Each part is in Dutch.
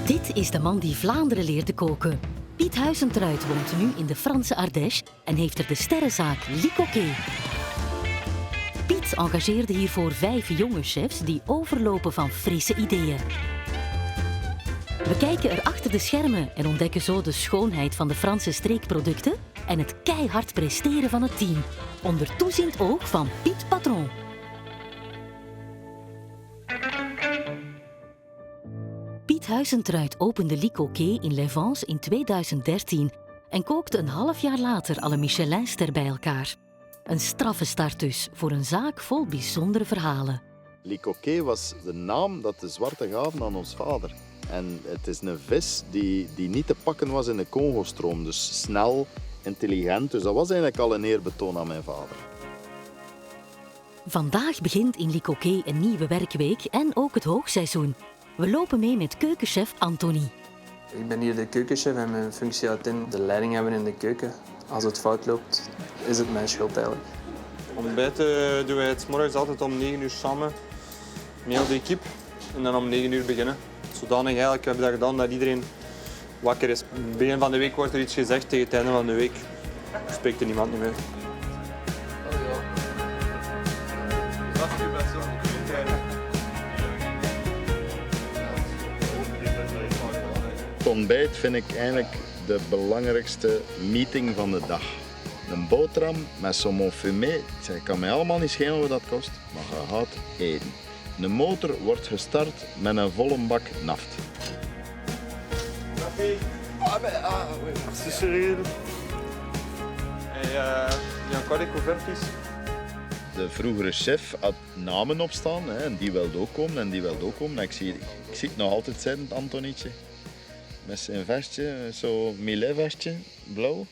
Dit is de man die Vlaanderen leerde koken. Piet Huizentruid woont nu in de Franse Ardèche en heeft er de sterrenzaak Licoquet. Piet engageerde hiervoor 5 jonge chefs die overlopen van frisse ideeën. We kijken er achter de schermen en ontdekken zo de schoonheid van de Franse streekproducten en het keihard presteren van het team. Onder toeziend oog van Piet Patron. Piet Huizentruid opende Licoquet in Les Vans in 2013 en kookte een half jaar later al een Michelinster bij elkaar. Een straffe start dus voor een zaak vol bijzondere verhalen. Licoquet was de naam dat de zwarte gaven aan ons vader. En het is een vis die niet te pakken was in de Congo-stroom. Dus snel, intelligent. Dus dat was eigenlijk al een eerbetoon aan mijn vader. Vandaag begint in Licoquet een nieuwe werkweek en ook het hoogseizoen. We lopen mee met keukenchef Anthony. Ik ben hier de keukenchef en mijn functie houdt in de leiding hebben in de keuken. Als het fout loopt, is het mijn schuld eigenlijk. Ontbijten doen wij het 's morgens altijd om 9 uur samen met heel de equipe. En dan om 9 uur beginnen. Zodanig eigenlijk hebben we dat gedaan dat iedereen wakker is. Begin van de week wordt er iets gezegd, tegen het einde van de week spreekt er niemand meer. Het ontbijt vind ik eigenlijk de belangrijkste meeting van de dag. Een boterham met saumon fumé, ik kan mij allemaal niet schelen wat dat kost, maar je gaat eten. De motor wordt gestart met een volle bak naft. C'est Cyril. Et il y a encore des couvertes ici. De vroegere chef had namen opstaan hè, en die wilde ook komen en die wilde ook komen. Ik zie het nog altijd zitten, Antonietje. Met zijn vestje, zo'n Millet-vestje, blauw.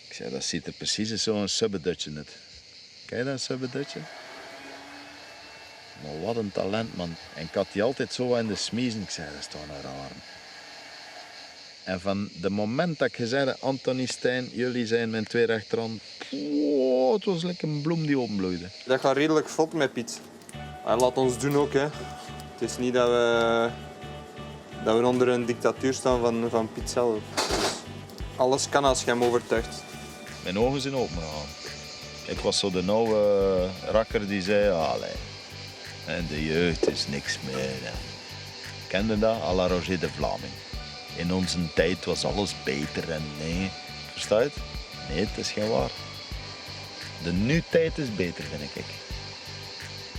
Ik zei, dat ziet er precies zo'n subbedutje uit. Ken je dat subbedutje? Maar wat een talent, man. En ik had die altijd zo in de smiezen. Ik zei, dat is toch een raar. En van het moment dat ik gezegd heb, Anthony, Stijn, jullie zijn mijn 2 rechterhand. Het was lekker een bloem die openbloeide. Dat gaat redelijk vlot met Piet. Hij laat ons doen ook. Hè. Het is niet dat we onder een dictatuur staan van Piet zelf. Dus alles kan als je hem overtuigt. Mijn ogen zijn open gegaan. Ik was zo de oude rakker die zei, allee, en de jeugd is niks meer. Hè. Kende dat? À la Roger de Vlaming. In onze tijd was alles beter en nee. Versta je het? Nee, het is geen waar. De nu-tijd is beter, vind ik.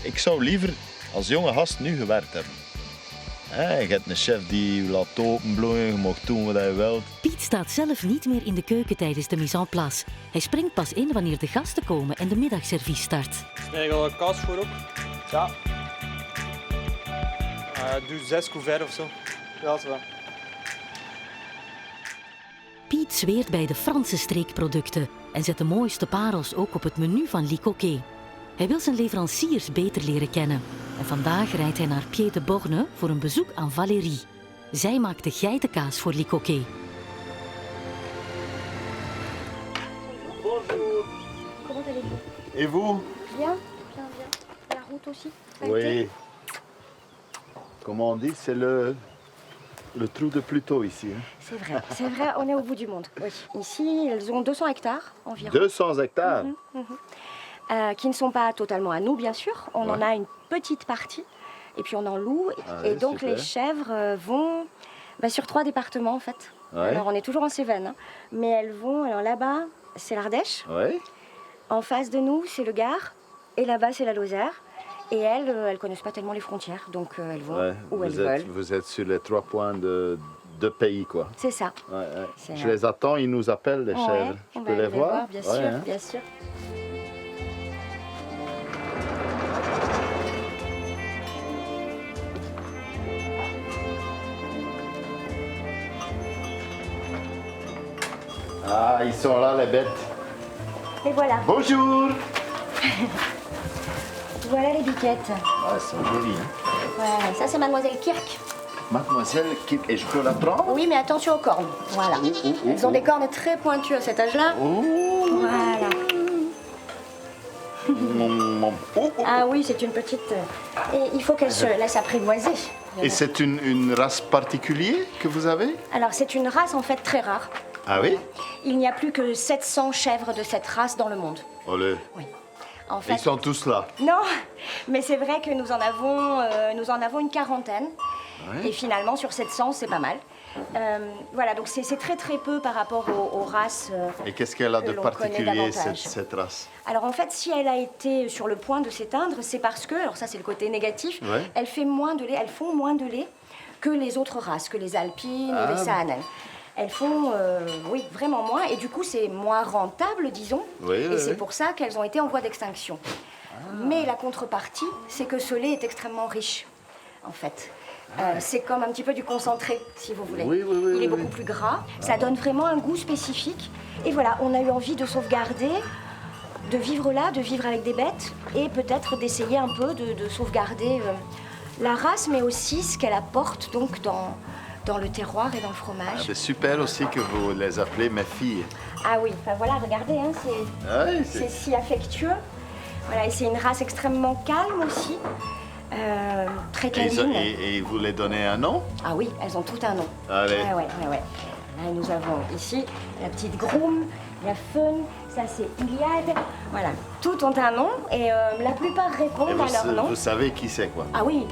Ik zou liever als jonge gast nu gewerkt hebben. Je hebt een chef die je laat openbloeien, je mag doen wat je wilt. Piet staat zelf niet meer in de keuken tijdens de mise en place. Hij springt pas in wanneer de gasten komen en de middagservies start. Snij je al een kaas voor ook? Ja. Doe 6 couverts of zo. Ja, dat is wel. Piet zweert bij de Franse streekproducten en zet de mooiste parels ook op het menu van Licoquet. Hij wil zijn leveranciers beter leren kennen. En vandaag rijdt hij naar Pied de Borne voor een bezoek aan Valérie. Zij maakt de geitenkaas voor Licoquet. Bonjour. Comment allez-vous? Et vous? Bien, bien, bien. La route aussi? Oui. Comment on dit, c'est le trou de Pluto ici. Hein? C'est vrai, on est au bout du monde. Oui. Ici, elles ont 200 hectares environ. 200 hectares? Qui ne sont pas totalement à nous, bien sûr. On en Ouais. a une petite partie. Et puis on en loue. Ah et ouais, donc super. les chèvres vont sur 3 départements en fait. Ouais. Alors on est toujours en Cévennes. Hein. Mais elles vont, alors là-bas, c'est l'Ardèche. Oui. En face de nous, c'est le Gard. Et là-bas, c'est la Lozère. Et elles connaissent pas tellement les frontières. Donc elles vont Ouais. où elles veulent. Vous êtes sur les 3 points de pays, quoi. C'est ça. Ouais, ouais. C'est Je les attends, ils nous appellent, les chèvres. Je on peux va les aller voir? bien Ouais, sûr, hein. bien sûr. Ah, ils sont là, les bêtes. Et voilà, Bonjour! voilà les biquettes. Ah, elles sont jolies, hein. Voilà, ça c'est Mademoiselle Kirk. Mademoiselle, et je peux la prendre? Oui, mais attention aux cornes. Voilà. Elles ont des cornes très pointues à cet âge-là. Voilà. Ah oui, c'est une petite... Et il faut qu'elle se laisse apprivoiser. Et c'est une race particulière que vous avez? Alors c'est une race en fait très rare. Ah oui? Il n'y a plus que 700 chèvres de cette race dans le monde. Olé. Oui. En Ils sont tous là. Non, mais c'est vrai que nous en avons une quarantaine. Ouais. Et finalement, sur 700, c'est pas mal. Voilà, donc c'est très très peu par rapport aux races. Et qu'est-ce qu'elle a que de l'on connaît particulier, davantage. cette race? Alors en fait, si elle a été sur le point de s'éteindre, c'est parce que, alors ça c'est le côté négatif, Ouais. elles font moins de lait que les autres races, que les alpines ou les saanen. Elles font, oui, vraiment moins, et du coup c'est moins rentable, disons, Oui, et oui, c'est oui. pour ça qu'elles ont été en voie d'extinction. Mais la contrepartie, c'est que ce lait est extrêmement riche, en fait. C'est comme un petit peu du concentré, si vous voulez. Oui, oui, oui, Il est oui, beaucoup oui. plus gras, ça donne vraiment un goût spécifique. Et voilà, on a eu envie de sauvegarder, de vivre là, de vivre avec des bêtes, et peut-être d'essayer un peu de sauvegarder la race, mais aussi ce qu'elle apporte donc dans le terroir et dans le fromage. C'est super aussi que vous les appelez mes filles. Ah oui, enfin voilà, regardez, hein, Ah oui, c'est si affectueux. Voilà, et c'est une race extrêmement calme aussi, très câline. Et vous les donnez un nom? Ah oui, elles ont tout un nom. Allez. Ouais. Là, nous avons ici la petite Groom, la Fun, ça c'est Iliade. Voilà, toutes ont un nom et la plupart Et répondent à leur nom. vous savez qui c'est, quoi? Ah oui.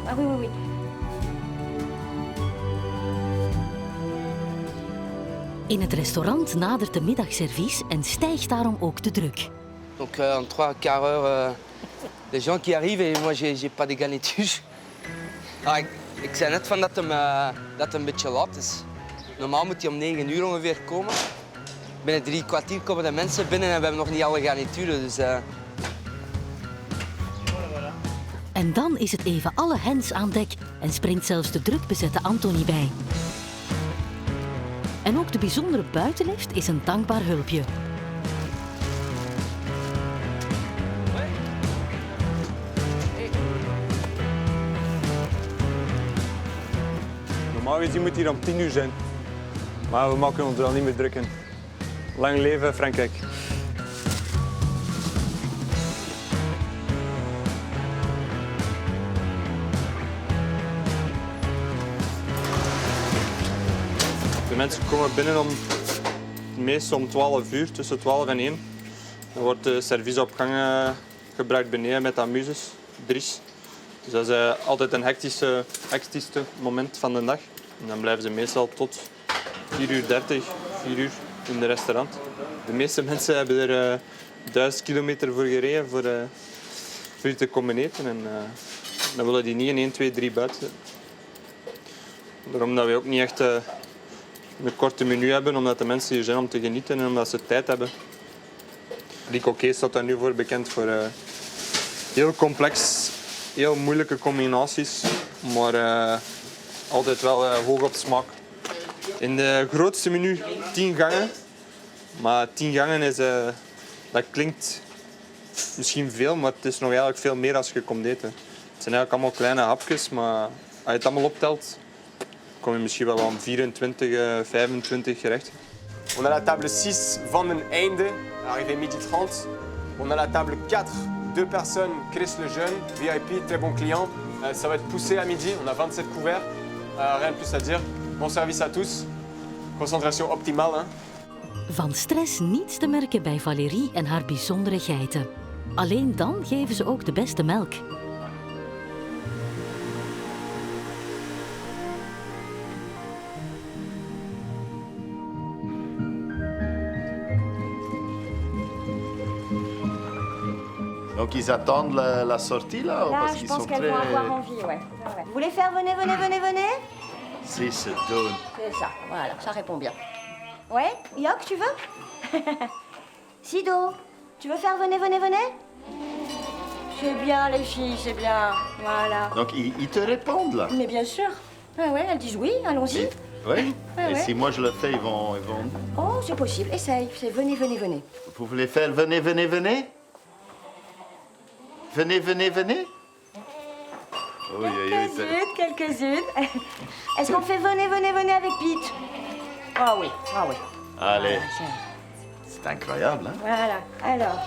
In het restaurant nadert de middagservice en stijgt daarom ook de druk. Donc en 3/4 heure, les gens qui arrivent et moi j'ai pas de garniture. Ah, ik zei net van dat het een beetje laat is. Normaal moet hij om 9 uur ongeveer komen. Binnen 3 kwartier komen de mensen binnen en we hebben nog niet alle garnituren. Dus, En dan is het even alle hens aan dek en springt zelfs de druk bezette Anthony bij. En ook de bijzondere buitenlift is een dankbaar hulpje. Normaal gezien moet hier om 10 uur zijn. Maar we maken ons er al niet meer druk in. Lang leven Frankrijk. De mensen komen binnen meestal om 12 uur, tussen 12 en 1. Dan wordt de serviesopgang gebruikt beneden met amuses, Dries. Dus dat is altijd een hectischste moment van de dag. En dan blijven ze meestal tot 4:30, 4 uur in het restaurant. De meeste mensen hebben er 1000 kilometer voor gereden voor hier te komen eten. En dan willen die niet in 1, 2, 3 buiten. Daarom dat we ook niet echt een korte menu hebben, omdat de mensen hier zijn om te genieten en omdat ze tijd hebben. Ricoquet staat daar nu voor bekend voor heel complex, heel moeilijke combinaties, maar altijd wel hoog op smaak. In de grootste menu 10 gangen, maar 10 gangen is, dat klinkt misschien veel, maar het is nog eigenlijk veel meer als je komt eten. Het zijn eigenlijk allemaal kleine hapjes, maar als je het allemaal optelt, kom je misschien wel aan 24, 25 gerechten. On a la table 6, van den einde, arrivé midi 30. On a la table 4, 2 personnes, Chris le jeune, VIP, très bon client. Ça va être poussé à midi, on a 27 couverts, rien de plus à dire. Bon service à tous, concentration optimale. Hein. Van stress niets te merken bij Valérie en haar bijzondere geiten. Alleen dan geven ze ook de beste melk. Donc ils attendent la sortie là? Là, parce je qu'ils pense sont qu'elles très... vont avoir envie, ouais. Vous voulez faire venez Si, c'est donne. C'est ça, voilà, ça répond bien. Ouais, Yok, tu veux? Sido, tu veux faire venez C'est bien les filles, c'est bien, voilà. Donc ils te répondent là? Mais bien sûr. Ouais, elles disent oui, allons-y. Oui. Ouais, Et ouais. si moi je le fais, ils vont... Oh, c'est possible, essaye, c'est venez. Vous voulez faire venez? Venez. Oui, Quelques-unes. Est-ce qu'on fait venez avec Pete? Ah oui. Allez, Ah, tiens. c'est incroyable, hein? Voilà, alors.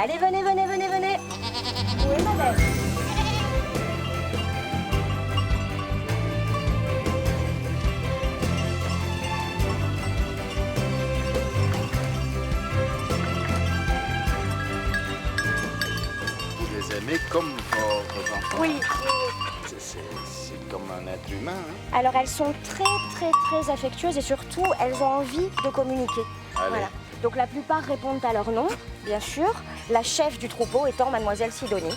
Allez, venez. Où est ma belle? Oui. C'est comme un être humain. Hein? Alors elles sont très affectueuses et surtout elles ont envie de communiquer. Allez. Voilà. Donc la plupart répondent à leur nom, bien sûr. La chef du troupeau étant mademoiselle Sidonie,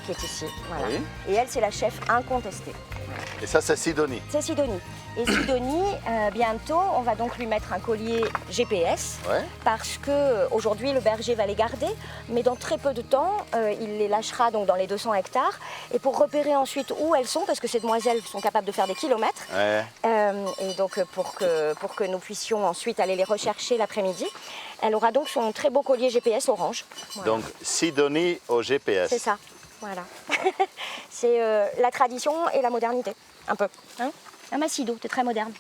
qui est ici. Voilà. Oui. Et elle, c'est la chef incontestée. Et ça, c'est Sidonie. C'est Sidonie. Et Sidonie, bientôt, on va donc lui mettre un collier GPS Ouais. parce que aujourd'hui le berger va les garder, mais dans très peu de temps, il les lâchera donc dans les 200 hectares. Et pour repérer ensuite où elles sont, parce que ces demoiselles sont capables de faire des kilomètres, Ouais. et donc pour que nous puissions ensuite aller les rechercher l'après-midi, elle aura donc son très beau collier GPS orange. Voilà. Donc, Sidonie au GPS. C'est ça, voilà. C'est la tradition et la modernité, un peu. Hein, Sido, t'es très moderne.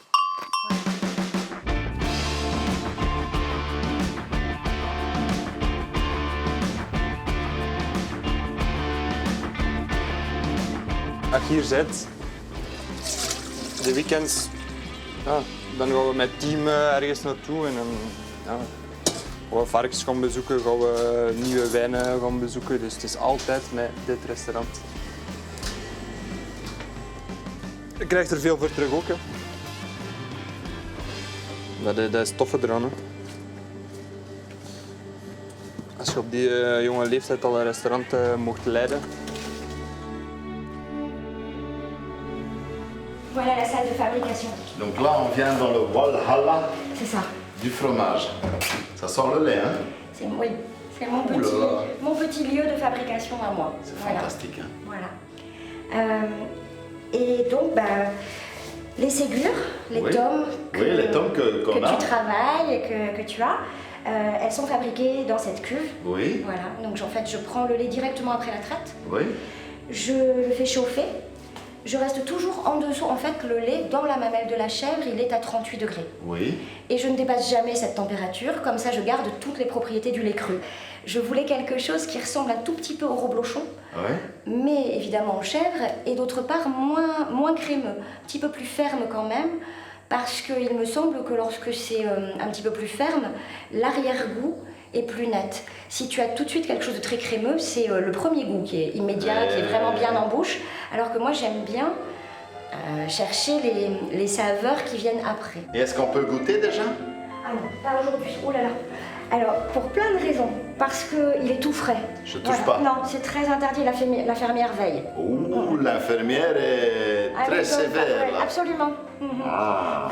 Als je hier zit, de weekends, ja, dan gaan we met het team ergens naartoe en dan gaan we varkens gaan bezoeken, gaan we nieuwe wijnen gaan bezoeken. Dus het is altijd met dit restaurant. Je krijgt er veel voor terug ook. Hè. Dat is het toffe eraan. Hè. Als je op die jonge leeftijd al een restaurant mocht leiden. Voilà la salle de fabrication. Donc là, on vient dans le Walhalla C'est ça. du fromage. Ça sent le lait, hein? Oui, c'est mon Ouh là là. mon petit lieu de fabrication à moi. C'est Voilà. fantastique, hein? Voilà. Et donc, les ségures, les Oui. tomes Oui, les tomes qu'on a. tu travailles et que tu as, elles sont fabriquées dans cette cuve. Oui, Voilà. Donc, en fait, je prends le lait directement après la traite. oui. Je le fais chauffer. Je reste toujours en dessous. En fait, le lait dans la mamelle de la chèvre, il est à 38 degrés. Oui. Et je ne dépasse jamais cette température. Comme ça, je garde toutes les propriétés du lait cru. Je voulais quelque chose qui ressemble un tout petit peu au reblochon, Oui. mais évidemment en chèvre, et d'autre part moins crémeux, un petit peu plus ferme quand même, parce qu'il me semble que lorsque c'est un petit peu plus ferme, l'arrière-goût est plus net. Si tu as tout de suite quelque chose de très crémeux, c'est le premier goût qui est immédiat, qui est vraiment bien en bouche, alors que moi j'aime bien chercher les saveurs qui viennent après. Et est-ce qu'on peut goûter déjà? Ah non, pas aujourd'hui, oh là là. Alors, pour plein de raisons, parce qu'il est tout frais. Je touche pas. Non, c'est très interdit, la fermière veille. Ouh, l'infirmière est Ah, très oui, donc, sévère, ouais, là. absolument. Ah.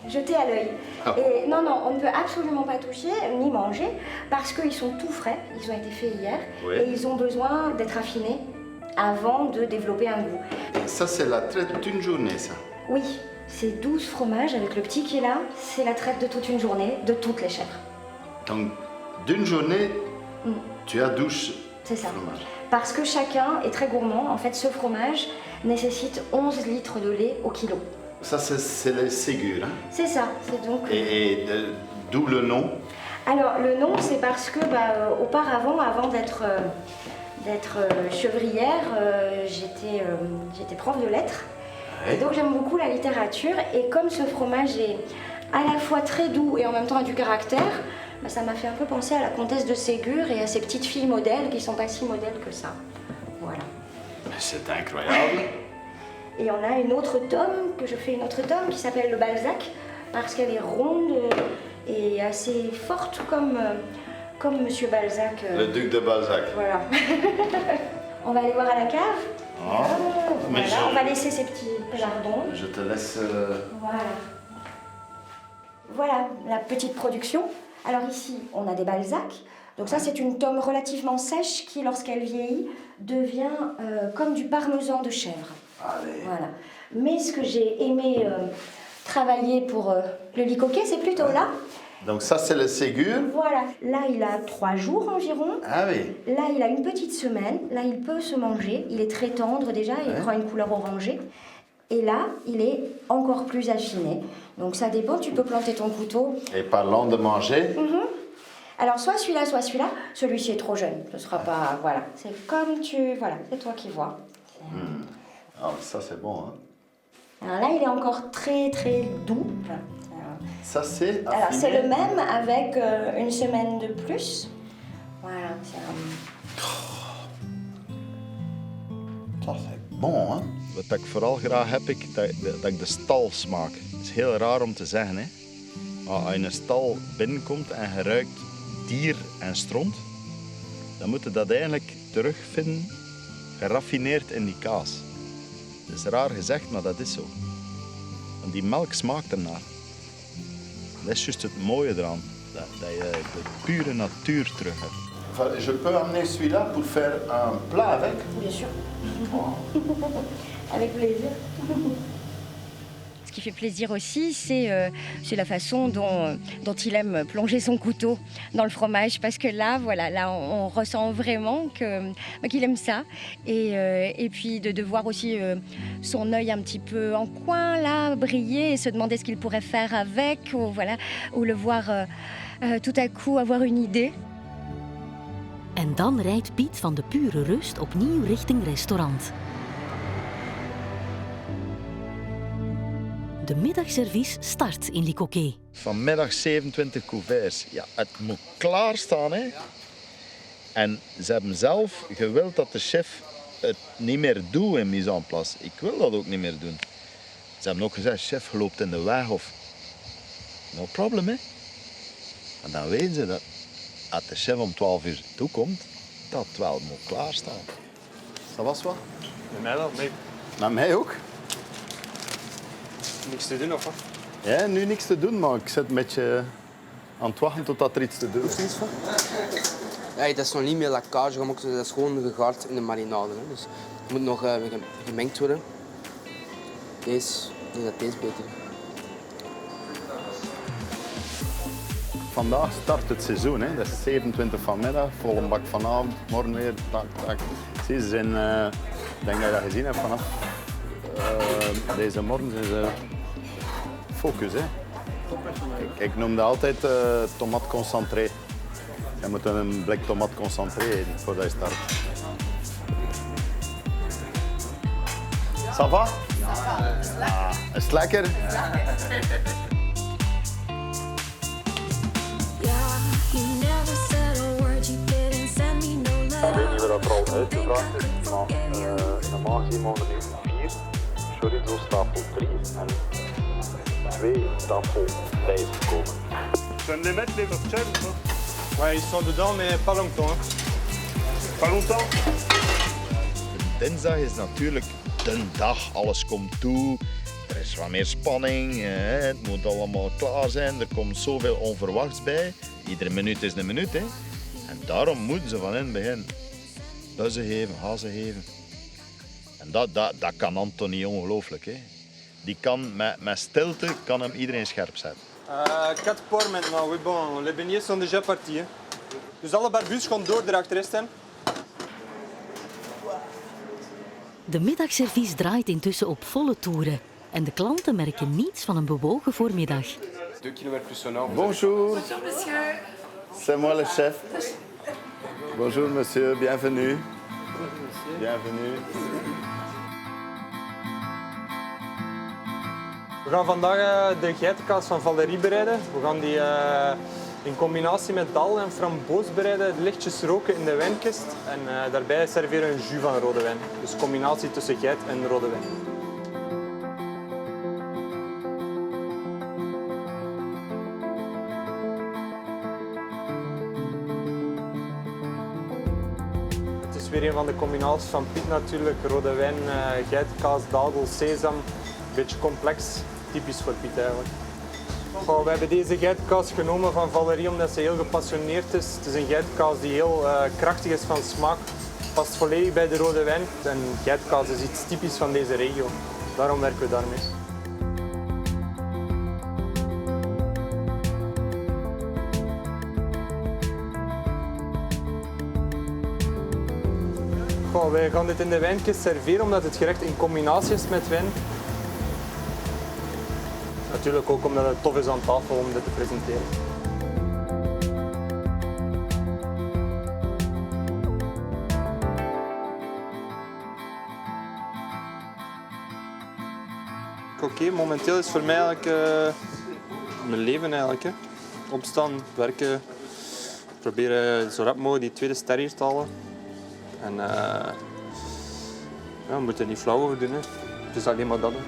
Jeter à l'œil. Ah. Et non, on ne peut absolument pas toucher ni manger parce qu'ils sont tout frais, ils ont été faits hier Oui. et ils ont besoin d'être affinés avant de développer un goût. Ça, c'est la traite d'une journée, ça. Oui, c'est 12 fromages avec le petit qui est là, c'est la traite de toute une journée, de toutes les chèvres. Donc, d'une journée, Mm. tu as 12 C'est ça. fromages. Parce que chacun est très gourmand. En fait, ce fromage nécessite 11 litres de lait au kilo. Ça, c'est les Ségur, hein? C'est ça, c'est donc... Et d'où le nom? Alors, le nom, c'est parce que auparavant, avant d'être chevrière, j'étais prof de lettres. Ouais. Et donc, j'aime beaucoup la littérature. Et comme ce fromage est à la fois très doux et en même temps a du caractère, ça m'a fait un peu penser à la comtesse de Ségur et à ces petites filles modèles qui sont pas si modèles que ça. Voilà. C'est incroyable. Et on a une autre tome, que je fais une autre tome, qui s'appelle le Balzac, parce qu'elle est ronde et assez forte comme Monsieur Balzac. Le duc de Balzac. Voilà. On va aller voir à la cave. Ah, mais Voilà, on va laisser ces petits pelardons. je te laisse... Voilà. Voilà la petite production. Alors ici, on a des Balzac. Donc ça, c'est une tome relativement sèche qui, lorsqu'elle vieillit, devient comme du parmesan de chèvre. Allez. Voilà. Mais ce que j'ai aimé travailler pour le lit coquet, c'est plutôt là. Donc ça, c'est le Ségur. Voilà. Là, il a 3 jours environ. Ah oui. Là, il a une petite semaine. Là, il peut se manger. Il est très tendre déjà. Il Ouais. prend une couleur orangée. Et là, il est encore plus affiné. Donc ça dépend. Tu peux planter ton couteau. Et parlant de manger, Alors, soit celui-là, soit celui-là. Celui-ci est trop jeune. Ce sera pas... Voilà. C'est comme tu... Voilà. C'est toi qui vois. ah, ça c'est bon, hein. Alors là, il est encore très, très doux. Voilà. Ça c'est Alors, affiné. c'est le même avec une semaine de plus. Voilà. C'est un... Ça c'est bon, hè? Wat ik vooral graag heb, dat ik de stal smaak. Het is heel raar om te zeggen, hè. Maar als je in een stal binnenkomt en je ruikt dier en stront, dan moet je dat eigenlijk terugvinden, geraffineerd in die kaas. Het is raar gezegd, maar dat is zo. En die melk smaakt ernaar. Dat is juist het mooie eraan, dat je de pure natuur terug hebt. Je peux amener celui-là pour faire un plat avec? Bien sûr. Avec plaisir. Ce qui fait plaisir aussi, c'est la façon dont il aime plonger son couteau dans le fromage. Parce que là, voilà, là on ressent vraiment qu'il aime ça. Et puis de voir aussi son œil un petit peu en coin, là, briller et se demander ce qu'il pourrait faire avec. Ou, voilà, ou le voir tout à coup avoir une idée. En dan rijdt Piet van de pure rust opnieuw richting restaurant. De middagservies start in Le Coquet. Vanmiddag 27 couverts. Ja, het moet klaarstaan, hè. En ze hebben zelf gewild dat de chef het niet meer doet in mise en place. Ik wil dat ook niet meer doen. Ze hebben ook gezegd, chef, je loopt in de weg of... No problem, hè. En dan weten ze dat als de chef om 12 uur toekomt, dat het wel moet klaarstaan. Dat was wat? Met mij wel, nee. Met mij ook. Niks te doen, of wat? Ja, nu niks te doen, maar ik zit een beetje aan het wachten tot er iets te doen is. Nee, dat is nog niet meer lakkage, dat is gewoon gegart in de marinade. Hè. Dus het moet nog gemengd worden. Ik denk dat deze beter is. Vandaag start het seizoen, hè. Dat is 27 vanmiddag, volle bak vanavond, morgen weer, tak, tak. Zie, ze zijn, ik denk dat je dat gezien hebt vanaf deze morgen zijn ze focus, hè. Ik noem dat altijd tomatconcentré. Je moet een blik tomatconcentré eten voordat je start. Ça va? Ah, is het lekker? Ik weet niet wat er al uitgevraagd is, maar normaal gezien mogen er nu 4 chorizo's tafel 3 en 2 tafel 5 komen. Kunnen les mettre, les porchets, ou pas? Ouais, ils sont dedans, mais pas longtemps. Hein. Pas longtemps? Dinsdag is natuurlijk de dag, alles komt toe. Er is wat meer spanning, het moet allemaal klaar zijn. Er komt zoveel onverwachts bij. Iedere minuut is een minuut, hè. En daarom moeten ze van in het begin bussen geven, hazen geven. En dat kan Anthony ongelooflijk, hè. Die kan met stilte kan hem iedereen scherp zetten. 4 porcs maintenant, oui bon, les beignets sont déjà partis. Hein. Dus alle barbus gaan door erachter is, hè. De middagservies draait intussen op volle toeren. En de klanten merken niets van een bewogen voormiddag. 2 km plus sonore. Bonjour. Bonjour monsieur. C'est moi le chef. Bonjour monsieur, bienvenue. Bienvenue. We gaan vandaag de geitenkaas van Valérie bereiden. We gaan die in combinatie met dal en framboos bereiden, lichtjes roken in de wijnkist. En daarbij serveren we een jus van rode wijn. Dus combinatie tussen geit en rode wijn. Het is weer een van de combinaties van Piet natuurlijk. Rode wijn, geitenkaas, dadel, sesam. Een beetje complex, typisch voor Piet eigenlijk. Goh, we hebben deze geitenkaas genomen van Valérie omdat ze heel gepassioneerd is. Het is een geitenkaas die heel krachtig is van smaak. Past volledig bij de rode wijn. En geitenkaas is iets typisch van deze regio. Daarom werken we daarmee. Goh, wij gaan dit in de wijnkist serveren omdat het gerecht in combinatie is met wijn. Natuurlijk ook omdat het tof is aan tafel om dit te presenteren. Oké, momenteel is voor mij eigenlijk mijn leven eigenlijk. Hè. Opstaan, werken, proberen zo rap mogelijk die tweede ster hier te halen. En Ja, we moeten er niet flauw over doen. Hè. Het is alleen maar dat. Hè.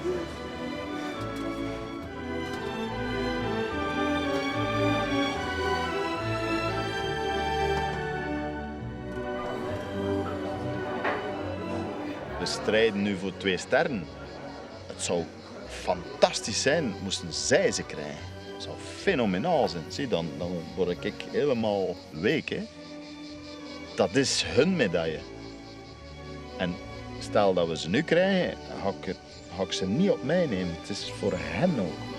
We strijden nu voor 2 sterren. Het zou fantastisch zijn moesten zij ze krijgen. Het zou fenomenaal zijn. Zie, dan word ik helemaal week. Hè. Dat is hun medaille. En stel dat we ze nu krijgen, ga ik ze niet op mij nemen. Het is voor hen ook.